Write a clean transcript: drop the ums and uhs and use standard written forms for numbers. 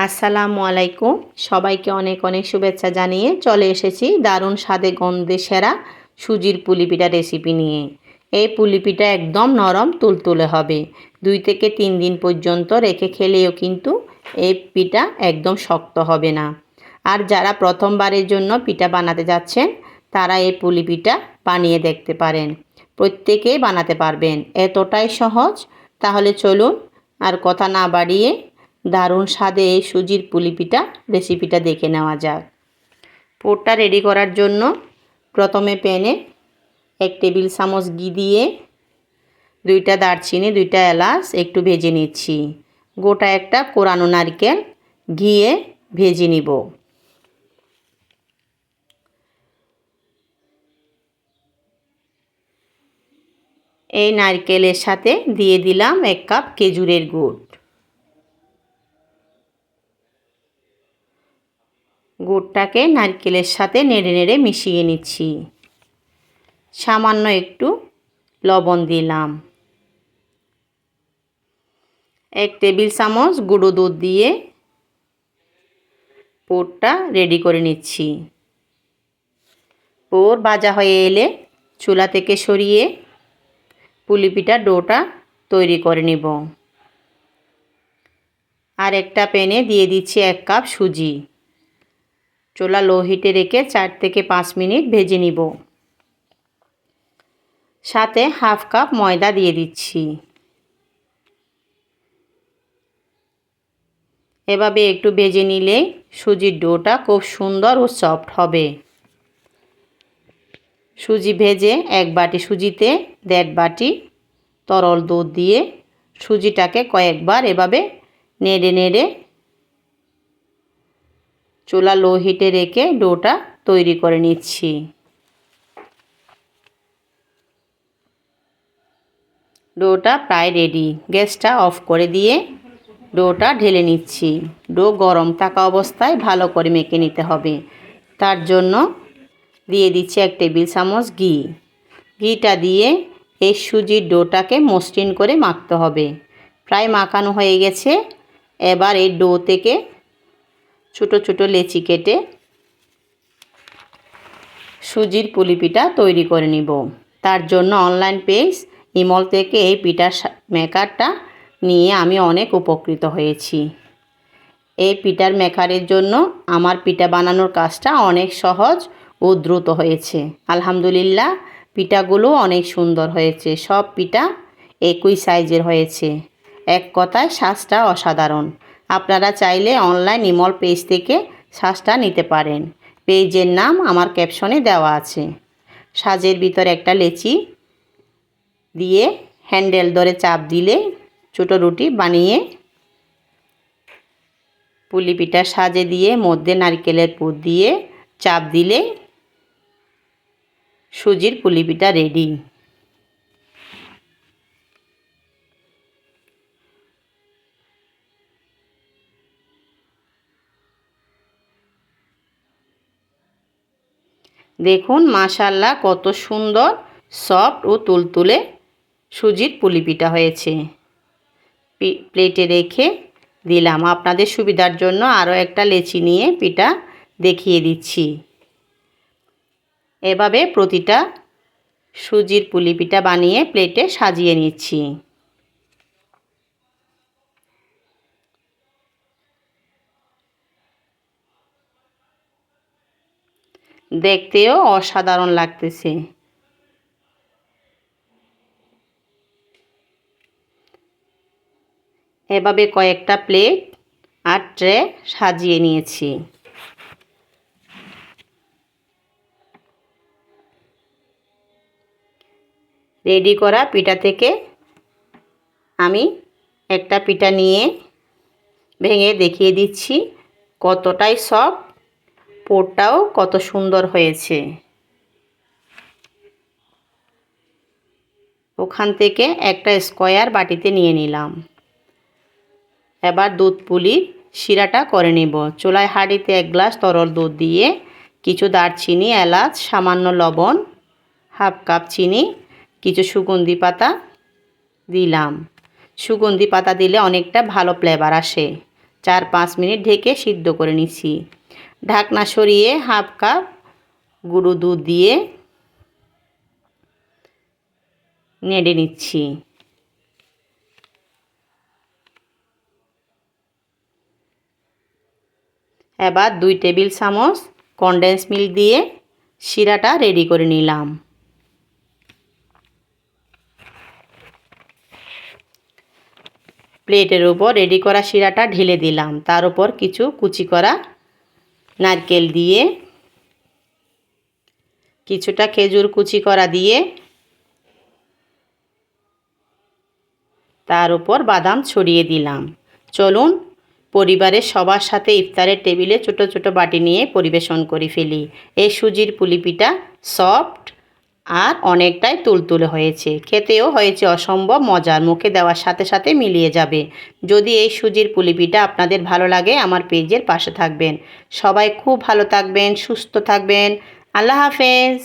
আসসালামু আলাইকুম। সবাইকে অনেক অনেক শুভেচ্ছা জানিয়ে চলে এসেছি দারুণ স্বাদে গন্ধে সেরা সুজির পুলি পিঠা রেসিপি নিয়ে। এই পুলি পিঠা একদম নরম তুলতুলে হবে। 2 থেকে 3 দিন পর্যন্ত রেখে খেলেও কিন্তু এই পিঠা একদম শক্ত হবে না। আর যারা প্রথমবারের জন্য পিঠা বানাতে যাচ্ছেন তারা এই পুলি পিঠা বানিয়ে দেখতে পারেন। প্রত্যেকেই বানাতে পারবেন, এতটাই সহজ। তাহলে চলুন আর কথা না বাড়িয়ে দারুণ স্বাদে এই সুজির পুলি পিঠা রেসিপিটা দেখে নেওয়া যাক। পুরটা রেডি করার জন্য প্রথমে প্যানে 1 টেবিল চামচ ঘি দিয়ে 2টা দারচিনি 2টা এলাচ একটু ভেজে নিচ্ছি। গোটা একটা কোরানো নারকেল ঘিয়ে ভেজে নিব। এই নারকেলের সাথে দিয়ে দিলাম 1 কাপ খেজুরের গুড়। গুড়টাকে নারকেলের সাথে নেড়ে নেড়ে মিশিয়ে নিচ্ছি। সামান্য একটু লবণ দিলাম। 1 টেবিল চামচ গুঁড়ো দুধ দিয়ে পুরটা রেডি করে নিচ্ছি। পুর ভাজা হয়ে এলে চুলা থেকে সরিয়ে পুলি পিঠার ডোটা তৈরি করে নিব। আর একটা প্যানে দিয়ে দিচ্ছি 1 কাপ সুজি। চুলা লো হিটে রেখে 4 থেকে 5 মিনিট ভেজে নিব। সাথে হাফ কাপ ময়দা দিয়ে দিচ্ছি। এভাবে একটু ভেজে নিলে সুজির ডোটা খুব সুন্দর ও সফট হবে। সুজি ভেজে 1 বাটি সুজিতে 1.5 বাটি তরল দুধ দিয়ে সুজিটাকে কয়েকবার এভাবে নেড়ে নেড়ে চুলা লো হিটে রেখে ডোটা তৈরি করে নিচ্ছি। ডোটা প্রায় রেডি। গ্যাসটা অফ করে দিয়ে ডোটা ঢেলে নিচ্ছি। ডো গরম থাকা অবস্থায় ভালো করে মেখে নিতে হবে। তার জন্য দিয়ে দিচ্ছি 1 টেবিল চামচ ঘি। ঘিটা দিয়ে এই সুজির ডোটাকে মসৃণ করে মাখতে হবে। প্রায় মাখানো হয়ে গেছে। এবার এই ডো থেকে ছোটো ছোটো লেচি কেটে সুজির পুলি পিঠা তৈরি করে নিব। তার জন্য অনলাইন পেজ ইমল থেকে এই পিঠার মেকারটা নিয়ে আমি অনেক উপকৃত হয়েছি। এই পিঠার মেকারের জন্য আমার পিঠা বানানোর কাজটা অনেক সহজ ও দ্রুত হয়েছে। আলহামদুলিল্লাহ, পিঠাগুলো অনেক সুন্দর হয়েছে। সব পিঠা একই সাইজের হয়েছে। এক কথায় সাজটা অসাধারণ। আপনারা চাইলে অনলাইন ইমল পেজ থেকে সাজটা নিতে পারেন। পেজের নাম আমার ক্যাপশনে দেওয়া আছে। সাজের ভিতরে একটা লেচি দিয়ে হ্যান্ডেল ধরে চাপ দিলে ছোটো রুটি বানিয়ে পুলি পিঠা সাজে দিয়ে মধ্যে নারকেলের পুর দিয়ে চাপ দিলে সুজির পুলি পিঠা রেডি। দেখুন মাশাআল্লাহ কত সুন্দর সফট ও তুলতুলে সুজির পুলি পিঠা হয়েছে। প্লেটে রেখে দিলাম। আপনাদের সুবিধার জন্য আরও একটা লেচি নিয়ে পিঠা দেখিয়ে দিচ্ছি। এভাবে প্রতিটা সুজির পুলি পিঠা বানিয়ে প্লেটে সাজিয়ে নিচ্ছি। দেখতেও অসাধারণ লাগতেছে। এভাবে কয়েকটা প্লেট আর ট্রে সাজিয়ে নিয়েছি। রেডি করা পিঠা থেকে আমি একটা পিঠা নিয়ে ভেঙে দেখিয়ে দিচ্ছি কতটাই সফট, পুরটাও কত সুন্দর হয়েছে। ওখান থেকে একটা স্কোয়ার বাটিতে নিয়ে নিলাম। এবার দুধ পুলির শিরাটা করে নেব। চুলায় হাঁড়িতে 1 গ্লাস তরল দুধ দিয়ে কিছু দারচিনি, এলাচ, সামান্য লবণ, হাফ কাপ চিনি, কিছু সুগন্ধি পাতা দিলাম। সুগন্ধি পাতা দিলে অনেকটা ভালো ফ্লেভার আসে। 4-5 মিনিট ঢেকে সিদ্ধ করে নিচ্ছি। ঢাকনা সরিয়ে হাফ কাপ গুঁড়ো দুধ দিয়ে নেড়ে নিচ্ছি। এবার 2 টেবিল চামচ কনডেন্স মিল্ক দিয়ে শিরাটা রেডি করে নিলাম। প্লেটের উপর রেডি করা শিরাটা ঢেলে দিলাম। তার উপর কিছু কুচি করা নারকেল দিয়ে, কিছুটা খেজুর কুচি করা দিয়ে, তার উপর বাদাম ছড়িয়ে দিলাম। চলুন পরিবারের সবার সাথে ইফতারের টেবিলে ছোট ছোট বাটি নিয়ে পরিবেশন করে ফেলি। এই সুজির পুলি পিঠা সফট আর অনেকটাই তুলতুলে হয়েছে, খেতেও হয়েছে অসম্ভব মজার, মুখে দেওয়ার সাথে সাথে মিলিয়ে যাবে। যদি এই সুজির পুলি পিঠা আপনাদের ভালো লাগে আমার পেজের পাশে থাকবেন। সবাই খুব ভালো থাকবেন, সুস্থ থাকবেন। আল্লাহ হাফেজ।